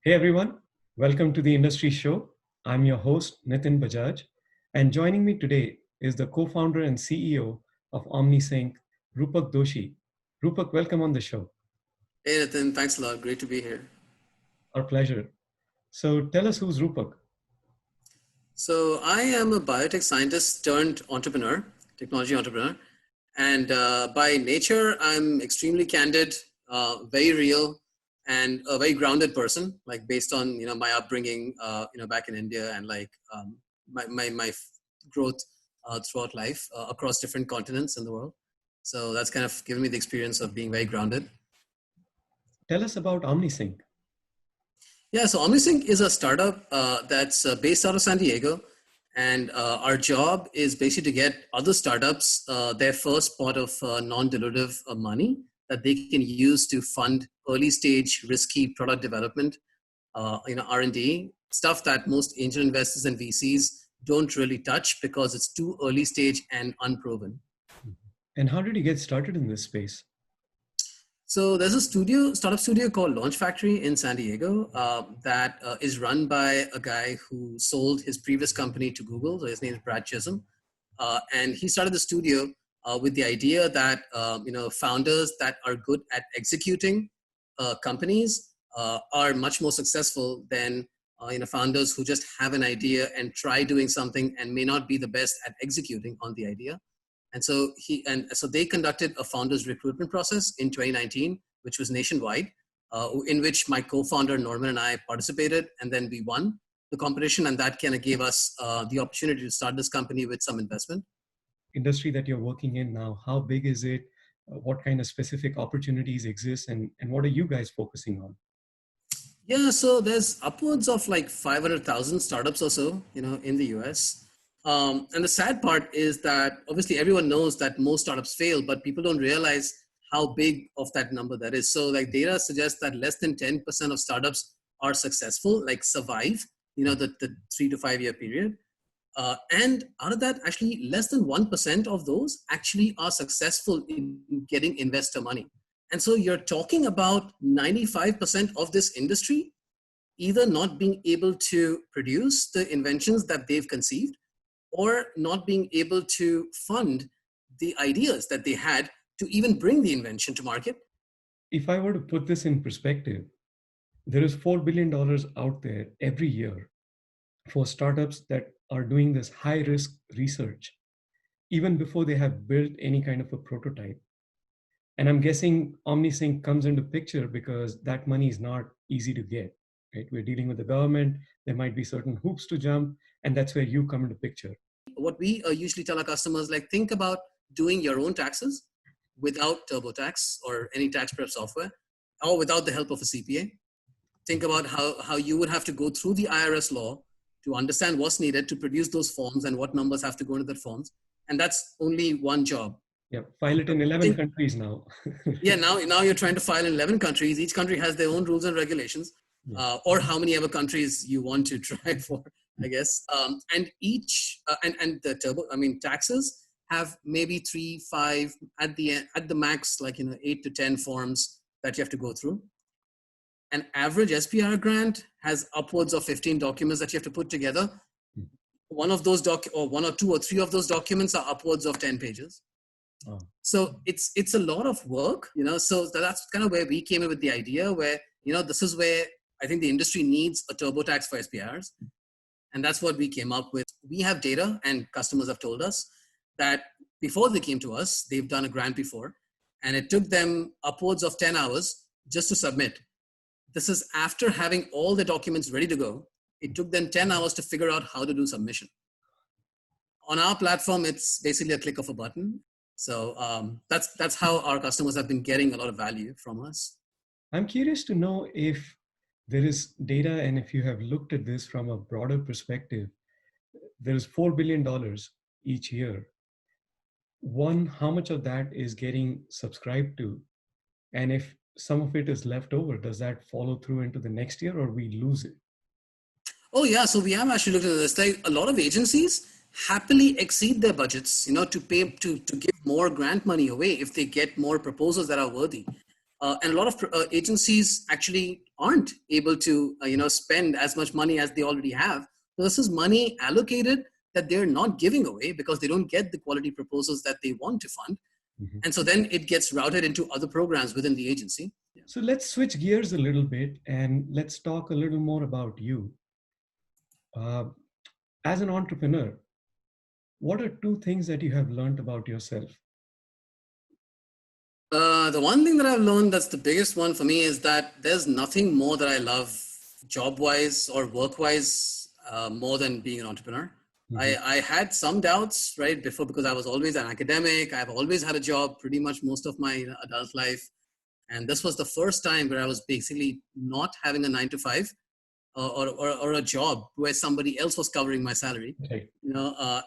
Hey everyone, welcome to the Industry Show. I'm your host, Nitin Bajaj, and joining me today is the co-founder and CEO of OmniSync, Rupak Doshi. Rupak, welcome on the show. Hey Nitin, thanks a lot. Great to be here. Our pleasure. So tell us who's Rupak. So I am a biotech scientist turned entrepreneur, technology entrepreneur. And by nature, I'm extremely candid, very real, and a very grounded person, like based on, my upbringing, back in India and my growth throughout life across different continents in the world. So that's kind of given me the experience of being very grounded. Tell us about OmniSync. Yeah, so OmniSync is a startup that's based out of San Diego. And our job is basically to get other startups their first pot of non-dilutive money that they can use to fund early stage risky product development, R&D, stuff that most angel investors and VCs don't really touch because it's too early stage and unproven. And how did you get started in this space? So there's a startup studio called Launch Factory in San Diego that is run by a guy who sold his previous company to Google. So his name is Brad Chisholm. And he started the studio with the idea that, founders that are good at executing companies are much more successful than, founders who just have an idea and try doing something and may not be the best at executing on the idea. And so they conducted a founders recruitment process in 2019, which was nationwide, in which my co-founder Norman and I participated, and then we won the competition, and that kind of gave us the opportunity to start this company with some investment. Industry that you're working in now, how big is it? What kind of specific opportunities exist, and what are you guys focusing on? Yeah, so there's upwards of like 500,000 startups or so, in the US. And the sad part is that obviously everyone knows that most startups fail, but people don't realize how big of that number that is. So like data suggests that less than 10% of startups are successful, like survive, the 3 to 5 year period. And out of that, actually less than 1% of those actually are successful in getting investor money. And so you're talking about 95% of this industry either not being able to produce the inventions that they've conceived, or not being able to fund the ideas that they had to even bring the invention to market. If I were to put this in perspective, there is $4 billion out there every year for startups that are doing this high risk research, even before they have built any kind of a prototype. And I'm guessing OmniSync comes into picture because that money is not easy to get, right? We're dealing with the government. There might be certain hoops to jump, and that's where you come into picture. What we usually tell our customers, like think about doing your own taxes without TurboTax or any tax prep software, or without the help of a CPA. Think about how you would have to go through the IRS law to understand what's needed to produce those forms and what numbers have to go into the forms. And that's only one job. Yeah, file it in 11 countries now. Yeah, now you're trying to file in 11 countries. Each country has their own rules and regulations, or how many ever countries you want to try for, I guess. And taxes have maybe 3, 5 at the max, 8 to 10 forms that you have to go through. An average SBIR grant has upwards of 15 documents that you have to put together. One of those or 1 or 2 or 3 of those documents are upwards of 10 pages. Oh. So it's a lot of work, so that's kind of where we came in with the idea where, this is where I think the industry needs a TurboTax for SBIRs. And that's what we came up with. We have data, and customers have told us that before they came to us, they've done a grant before, and it took them upwards of 10 hours just to submit. This is after having all the documents ready to go. It took them 10 hours to figure out how to do submission. On our platform, it's basically a click of a button. So that's how our customers have been getting a lot of value from us. I'm curious to know if there is data, and if you have looked at this from a broader perspective. There is $4 billion each year. One, how much of that is getting subscribed to? And if some of it is left over, does that follow through into the next year, or we lose it? Oh yeah, so we have actually looked at this. Like a lot of agencies happily exceed their budgets, to pay to give more grant money away if they get more proposals that are worthy. And a lot of agencies actually aren't able to, spend as much money as they already have. So this is money allocated that they're not giving away because they don't get the quality proposals that they want to fund. Mm-hmm. And so then it gets routed into other programs within the agency. So let's switch gears a little bit and let's talk a little more about you. As an entrepreneur, what are 2 things that you have learned about yourself? The one thing that I've learned that's the biggest one for me is that there's nothing more that I love job-wise or work-wise more than being an entrepreneur. Mm-hmm. I had some doubts right before because I was always an academic. I've always had a job pretty much most of my adult life. And this was the first time where I was basically not having a 9-to-5 or a job where somebody else was covering my salary, okay.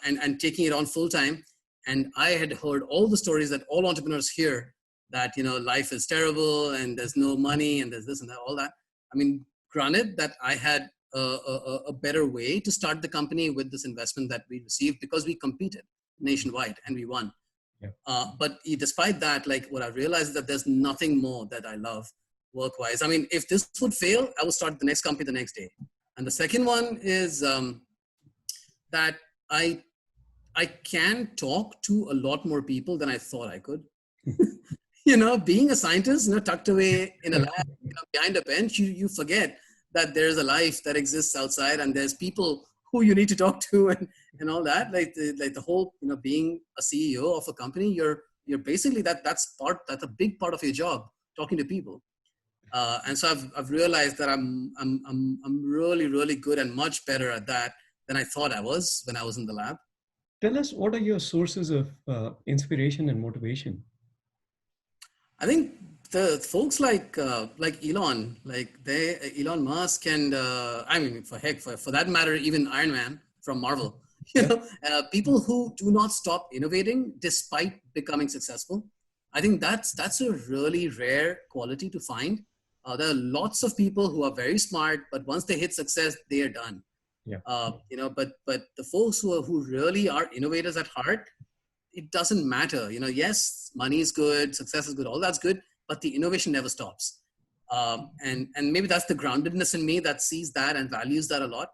And taking it on full time. And I had heard all the stories that all entrepreneurs hear that, life is terrible and there's no money and there's this and that, all that. I mean, granted that I had a better way to start the company with this investment that we received because we competed nationwide and we won. Yeah. But despite that, like what I realized is that there's nothing more that I love work-wise. I mean, if this would fail, I would start the next company the next day. And the second one is that I can talk to a lot more people than I thought I could. Being a scientist, tucked away in a lab behind a bench, you forget that there's a life that exists outside and there's people who you need to talk to and all that. Like the whole, being a CEO of a company, you're basically that's a big part of your job, talking to people. And so I've realized that I'm really, really good and much better at that than I thought I was when I was in the lab. Tell us, what are your sources of inspiration and motivation? I think the folks like Elon, Elon Musk, and for that matter, even Iron Man from Marvel. People who do not stop innovating despite becoming successful. I think that's a really rare quality to find. There are lots of people who are very smart, but once they hit success, they are done. Yeah. But the folks who really are innovators at heart, it doesn't matter. Yes, money is good, success is good, all that's good, but the innovation never stops. And maybe that's the groundedness in me that sees that and values that a lot.